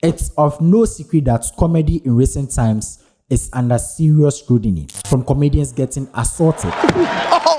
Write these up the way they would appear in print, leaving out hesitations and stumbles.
It's of no secret that comedy in recent times is under serious scrutiny, from comedians getting assaulted,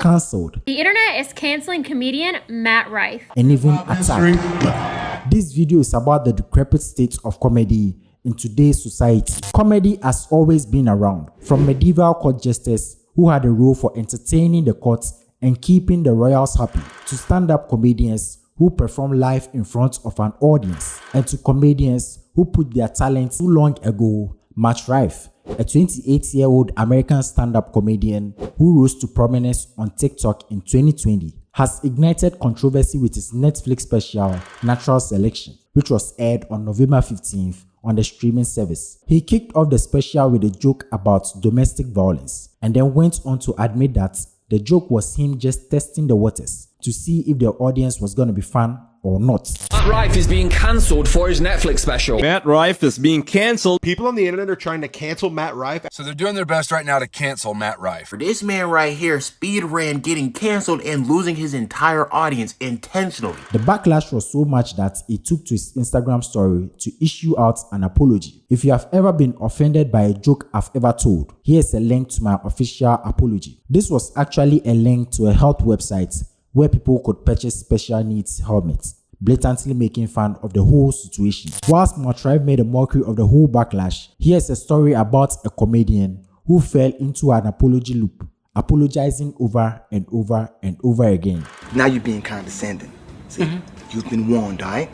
cancelled, The internet is canceling comedian Matt Rife, and even attacked. This video is about the decrepit state of comedy in today's society. Comedy has always been around, from medieval court jesters who had a role for entertaining the courts and keeping the royals happy, to stand-up comedians who perform live in front of an audience, and to comedians who put their talent too long ago. Matt Rife, a 28-year-old American stand-up comedian who rose to prominence on TikTok in 2020, has ignited controversy with his Netflix special Natural Selection, which was aired on November 15th on the streaming service. He kicked off the special with a joke about domestic violence, and then went on to admit that the joke was him just testing the waters to see if the audience was going to be fun or not. Matt Rife is being cancelled for his Netflix special. Matt Rife is being cancelled. People on the internet are trying to cancel Matt Rife. So they're doing their best right now to cancel Matt Rife. For this man right here, speed ran getting canceled and losing his entire audience intentionally. The backlash was so much that he took to his Instagram story to issue out an apology. If you have ever been offended by a joke I've ever told, here's a link to my official apology. This was actually a link to a health website where people could purchase special needs helmets, blatantly making fun of the whole situation. Whilst Matt Rife made a mockery of the whole backlash, here's a story about a comedian who fell into an apology loop, apologizing over and over and over again. Now you're being condescending. See, you've been warned, all right?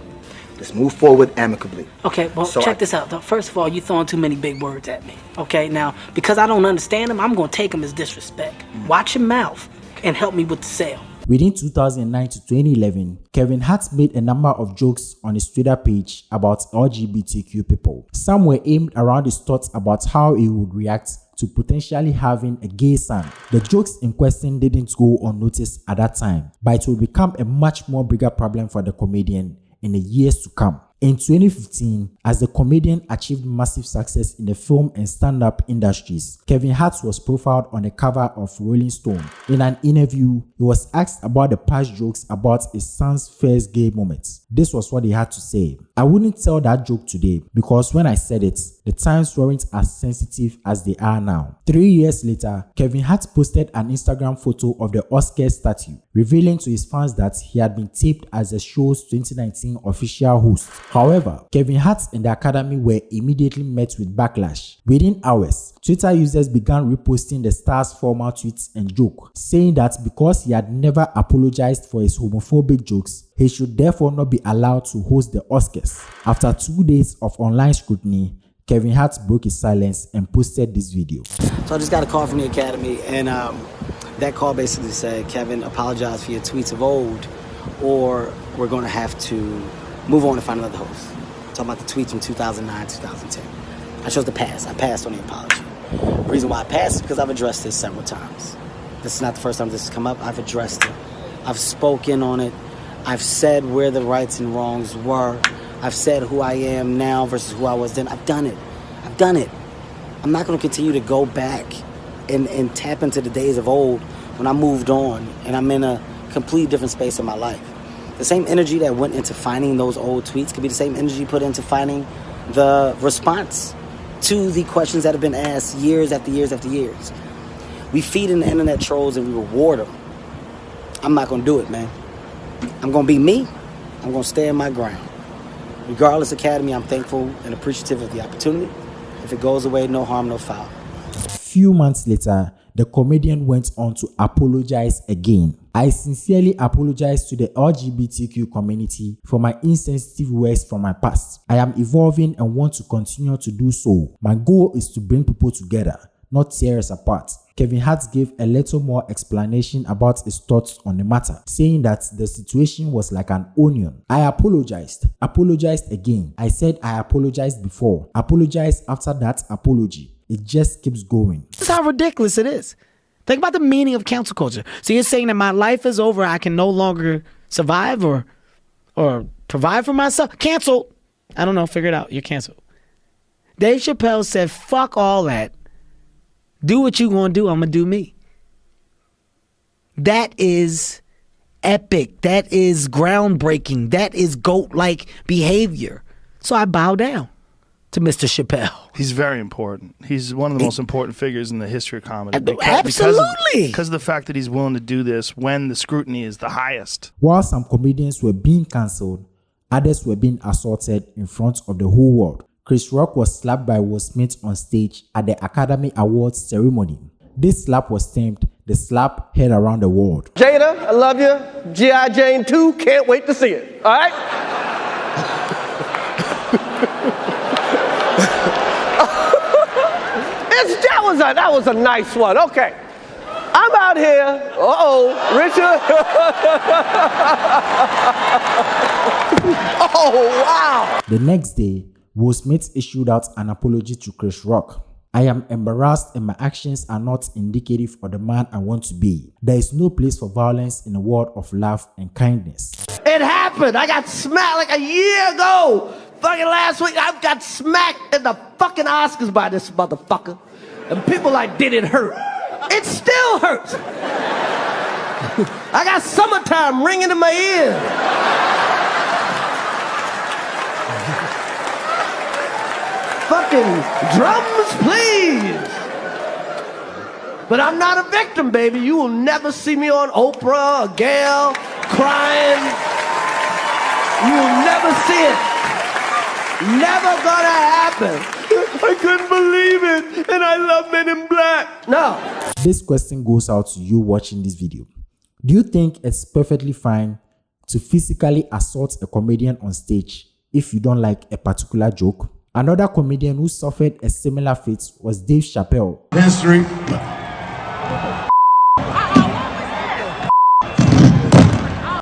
Let's move forward amicably. Okay, well, check this out. First of all, you're throwing too many big words at me. Okay, now, because I don't understand them, I'm going to take them as disrespect. Watch your mouth and help me with the sale. Within 2009 to 2011, Kevin Hart made a number of jokes on his Twitter page about LGBTQ people. Some were aimed around his thoughts about how he would react to potentially having a gay son. The jokes in question didn't go unnoticed at that time, but it would become a much more bigger problem for the comedian in the years to come. In 2015, as the comedian achieved massive success in the film and stand-up industries, Kevin Hart was profiled on the cover of Rolling Stone. In an interview, he was asked about the past jokes about his son's first gay moments. This was what he had to say. "I wouldn't tell that joke today because when I said it, the times weren't as sensitive as they are now." 3 years later, Kevin Hart posted an Instagram photo of the Oscar statue, revealing to his fans that he had been taped as the show's 2019 official host. However, Kevin Hart and the Academy were immediately met with backlash. Within hours, Twitter users began reposting the star's former tweets and joke, saying that because he had never apologized for his homophobic jokes, he should therefore not be allowed to host the Oscars. After 2 days of online scrutiny, Kevin Hart broke his silence and posted this video. So I just got a call from the Academy, and that call basically said, "Kevin, apologize for your tweets of old, or we're going to have to move on and find another host." Talking about the tweets from 2009, 2010. I chose to pass. I passed on the apology. The reason why I passed is because I've addressed this several times. This is not the first time this has come up. I've addressed it. I've spoken on it. I've said where the rights and wrongs were. I've said who I am now versus who I was then. I've done it. I've done it. I'm not going to continue to go back and tap into the days of old when I moved on and I'm in a completely different space in my life. The same energy that went into finding those old tweets could be the same energy put into finding the response to the questions that have been asked years after years after years. We feed in the internet trolls and we reward them. I'm not going to do it, man. I'm going to be me. I'm going to stand my ground. Regardless, Academy, I'm thankful and appreciative of the opportunity. If it goes away, no harm, no foul. Few months later, the comedian went on to apologize again. "I sincerely apologize to the LGBTQ community for my insensitive words from my past. I am evolving and want to continue to do so. My goal is to bring people together, not tear us apart." Kevin Hart gave a little more explanation about his thoughts on the matter, saying that the situation was like an onion. "I apologized again. I said I apologized before, apologized after that apology. It just keeps going." This is how ridiculous it is. Think about the meaning of cancel culture. So you're saying that my life is over, I can no longer survive or provide for myself? Canceled. I don't know, figure it out. You're canceled. Dave Chappelle said, fuck all that. Do what you gonna do, I'm gonna do me. That is epic. That is groundbreaking. That is GOAT-like behavior. So I bow down. to Mr. Chappelle? He's very important. He's one of the most important figures in the history of comedy. Absolutely. Because of the fact that he's willing to do this when the scrutiny is the highest. While some comedians were being cancelled, others were being assaulted in front of the whole world. Chris Rock was slapped by Will Smith on stage at the Academy Awards ceremony. This slap was termed the slap heard around the world. Jada, I love you. G.I. Jane 2, can't wait to see it. All right? That was a nice one. Okay. I'm out here. Richard. Oh, wow. The next day, Will Smith issued out an apology to Chris Rock. I am embarrassed and my actions are not indicative of the man I want to be. There is no place for violence in a world of love and kindness. It happened. I got smacked like a year ago. Fucking last week, I got smacked in the fucking Oscars by this motherfucker. And people like, did it hurt? It still hurts. I got summertime ringing in my ear. Fucking drums, please. But I'm not a victim, baby. You will never see me on Oprah or Gayle crying. You will never see it. Never gonna happen. I couldn't believe it, and I love Men in Black. No. This question goes out to you watching this video. Do you think it's perfectly fine to physically assault a comedian on stage if you don't like a particular joke? Another comedian who suffered a similar fate was Dave Chappelle. History.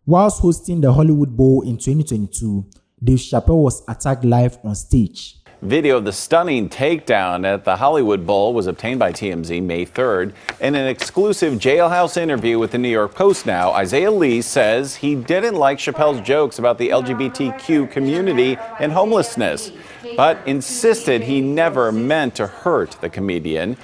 Whilst hosting the Hollywood Bowl in 2022, Dave Chappelle was attacked live on stage. Video of the stunning takedown at the Hollywood Bowl was obtained by TMZ May 3rd. In an exclusive jailhouse interview with the New York Post now, Isaiah Lee says he didn't like Chappelle's jokes about the LGBTQ community and homelessness, but insisted he never meant to hurt the comedian.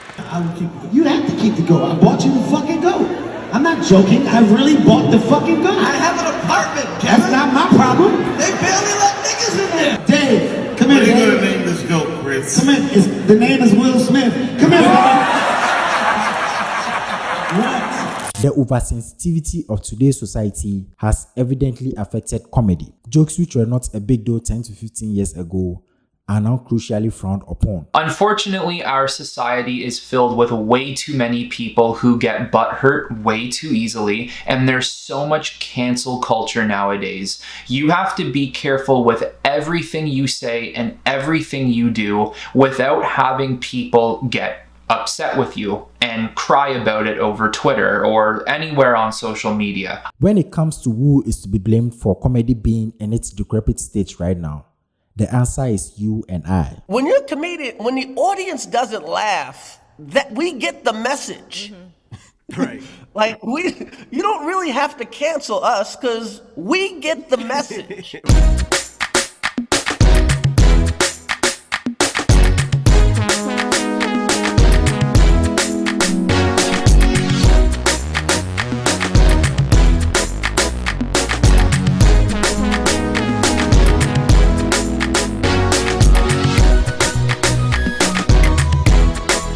You'd have to keep the goat. I bought you the fucking goat. I'm not joking. I really bought the fucking goat. I have an apartment, Kevin. That's not my problem. They barely let niggas in there. Dave, come here. What are you going to name this goat, Chris? Come in. The name is Will Smith. Come here. What? The oversensitivity of today's society has evidently affected comedy. Jokes which were not a big deal 10 to 15 years ago are now crucially frowned upon. Unfortunately, our society is filled with way too many people who get butthurt way too easily, and there's so much cancel culture nowadays. You have to be careful with everything you say and everything you do without having people get upset with you and cry about it over Twitter or anywhere on social media. When it comes to who is to be blamed for comedy being in its decrepit state right now, the answer is you and I. When you're a comedian, when the audience doesn't laugh, that we get the message. Right. Like you don't really have to cancel us because we get the message.